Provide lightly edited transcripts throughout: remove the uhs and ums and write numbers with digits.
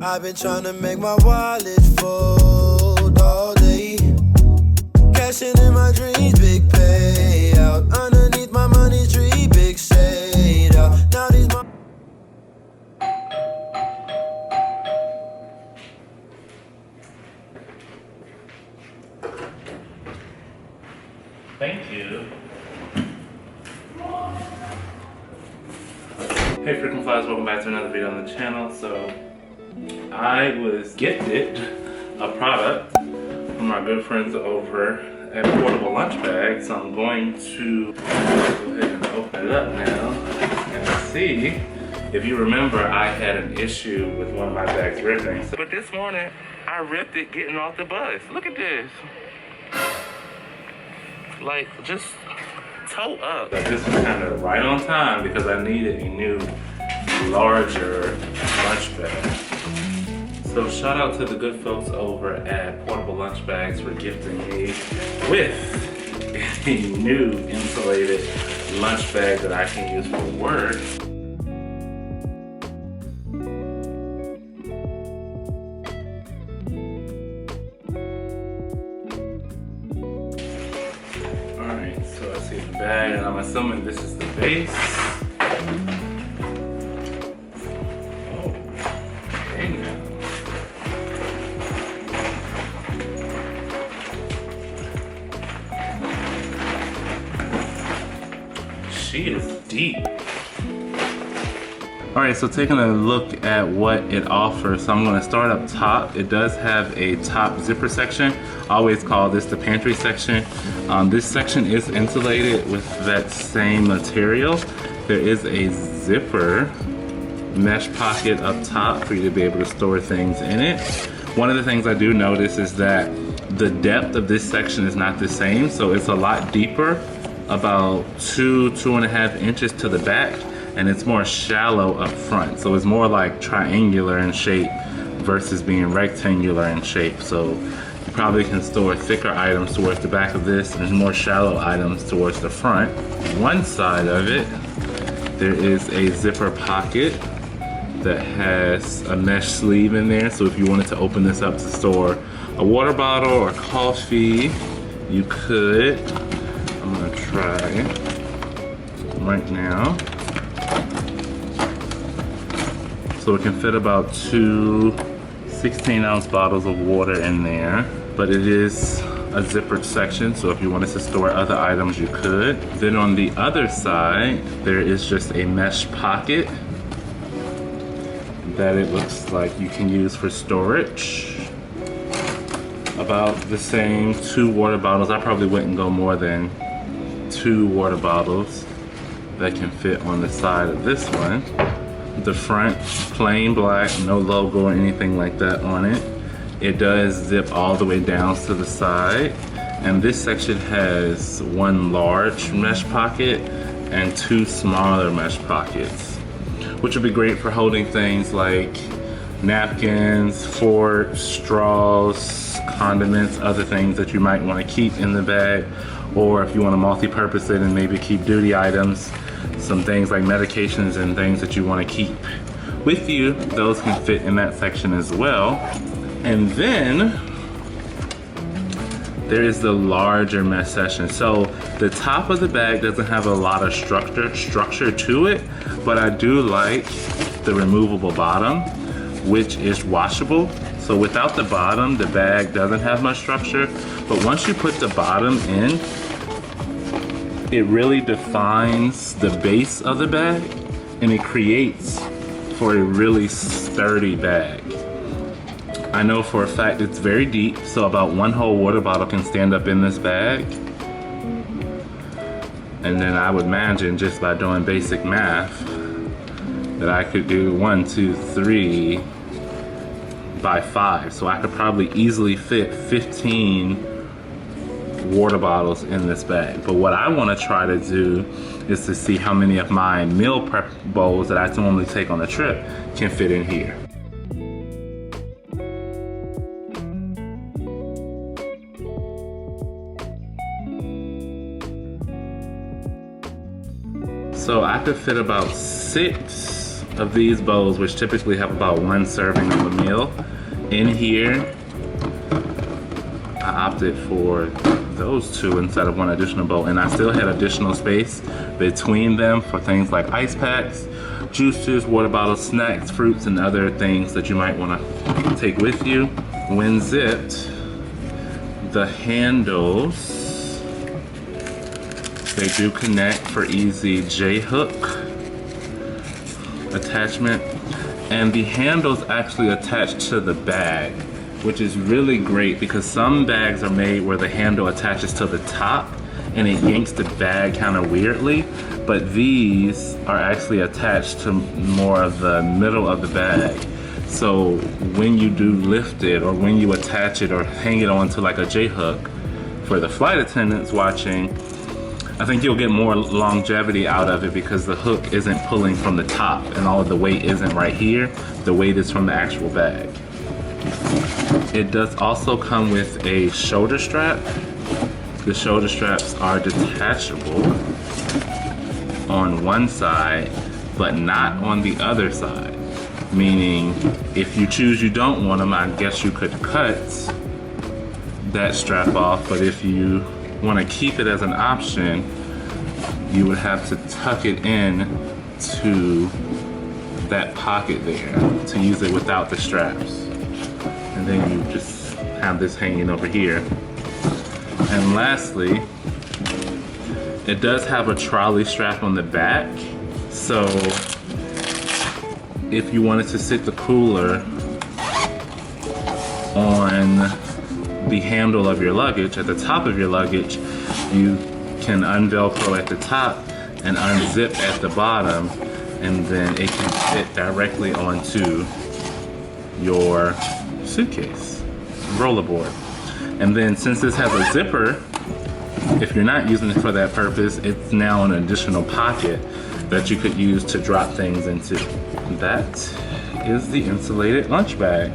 I've been trying to make my wallet fold all day. Cashing in my dreams, big payout. Underneath my money tree, big shade out. Now these my Thank you. Hey frequent flyers, welcome back to another video on the channel. So I was gifted a product from our good friends over at Portable LUNCHBAG. So I'm going to go ahead and open it up now and see. If you remember, I had an issue with one of my bags ripping. But this morning, I ripped it getting off the bus. Look at this. Like, just toe up. This was kind of right on time because I needed a new, larger lunch bag. So shout out to the good folks over at Portable LUNCHBAGs for gifting me with a new insulated lunch bag that I can use for work. Alright, so I see the bag and I'm assuming this is the base. Oh, okay now. She is deep. Alright, so taking a look at what it offers, so I'm going to start up top. It does have a top zipper section. I always call this the pantry section. This section is insulated with that same material. There is a zipper mesh pocket up top for you to be able to store things in it. One of the things I do notice is that the depth of this section is not the same, so it's a lot deeper, about 2.5 inches to the back, and it's more shallow up front. So it's more like triangular in shape versus being rectangular in shape. So you probably can store thicker items towards the back of this and more shallow items towards the front. One side of it, there is a zipper pocket that has a mesh sleeve in there. So if you wanted to open this up to store a water bottle or coffee, you could. I'm gonna try right now. So it can fit about 2 16-ounce bottles of water in there, but it is a zippered section, so if you wanted to store other items, you could. Then on the other side, there is just a mesh pocket that it looks like you can use for storage. About the same, 2 water bottles. I probably wouldn't go more than 2 water bottles that can fit on the side of this one. The front, plain black, no logo or anything like that on it. It does zip all the way down to the side. And this section has 1 large mesh pocket and 2 smaller mesh pockets, which would be great for holding things like napkins, forks, straws, condiments, other things that you might want to keep in the bag. Or if you want to multi-purpose it and maybe keep duty items, some things like medications and things that you want to keep with you, those can fit in that section as well. And then there is the larger mesh section. So the top of the bag doesn't have a lot of structure to it, but I do like the removable bottom, which is washable. So without the bottom, the bag doesn't have much structure, but once you put the bottom in, it really defines the base of the bag and it creates for a really sturdy bag. I know for a fact it's very deep, so about 1 whole water bottle can stand up in this bag. And then I would imagine just by doing basic math that I could do 1, 2, 3 by 5. So I could probably easily fit 15 water bottles in this bag. But what I want to try to do is to see how many of my meal prep bowls that I normally take on a trip can fit in here. So I could fit about 6 of these bowls, which typically have about 1 serving of a meal. In here, I opted for those 2 instead of 1 additional bowl, and I still had additional space between them for things like ice packs, juices, water bottles, snacks, fruits, and other things that you might want to take with you. When zipped, the handles, they do connect for easy J-hook attachment, and the handles actually attach to the bag, which is really great because some bags are made where the handle attaches to the top and it yanks the bag kind of weirdly, but these are actually attached to more of the middle of the bag. So when you do lift it, or when you attach it or hang it onto like a J-hook, for the flight attendants watching, I think you'll get more longevity out of it because the hook isn't pulling from the top and all of the weight isn't right here. The weight is from the actual bag. It does also come with a shoulder strap. The shoulder straps are detachable on one side, but not on the other side. Meaning, if you choose you don't want them, I guess you could cut that strap off, but if you want to keep it as an option, you would have to tuck it in to that pocket there to use it without the straps. And then you just have this hanging over here. And lastly, it does have a trolley strap on the back. So if you wanted to sit the cooler on the handle of your luggage, at the top of your luggage, you can unvelcro at the top and unzip at the bottom, and then it can fit directly onto your suitcase, rollerboard. And then since this has a zipper, if you're not using it for that purpose, it's now an additional pocket that you could use to drop things into. That is the insulated lunch bag.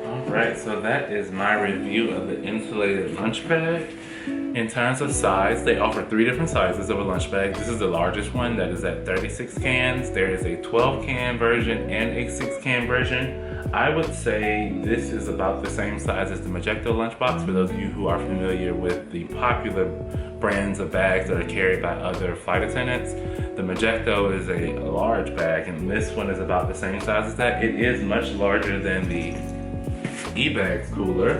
Alright, so that is my review of the insulated lunch bag. In terms of size, they offer 3 different sizes of a lunch bag. This is the largest one that is at 36 cans. There is a 12 can version and a 6 can version. I would say this is about the same size as the Magecto lunchbox for those of you who are familiar with the popular brands of bags that are carried by other flight attendants. The Magecto is a large bag, and this one is about the same size as that. It is much larger than the eBags cooler.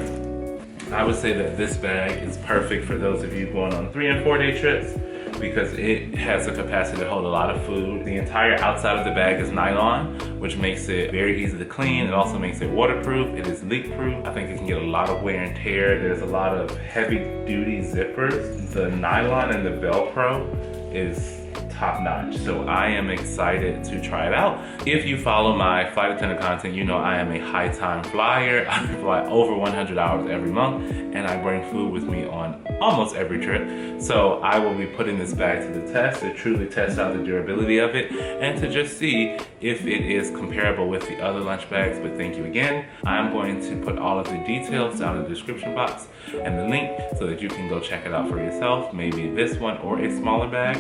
I would say that this bag is perfect for those of you going on 3 and 4 day trips because it has the capacity to hold a lot of food. The entire outside of the bag is nylon, which makes it very easy to clean. It also makes it waterproof. It is leak proof. I think it can get a lot of wear and tear. There's a lot of heavy duty zippers. The nylon and the Velcro is top notch. So I am excited to try it out. If you follow my flight attendant content, you know I am a high time flyer. I fly over 100 hours every month, and I bring food with me on almost every trip. So I will be putting this bag to the test to truly test out the durability of it and to just see if it is comparable with the other lunch bags. But thank you again. I'm going to put all of the details down in the description box and the link so that you can go check it out for yourself. Maybe this one or a smaller bag.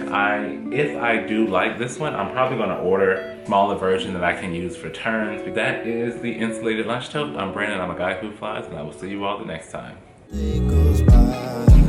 If I do like this one, I'm probably going to order a smaller version that I can use for turns. That is the insulated lunch tote. I'm Brandon. I'm a guy who flies, and I will see you all the next time. It goes by.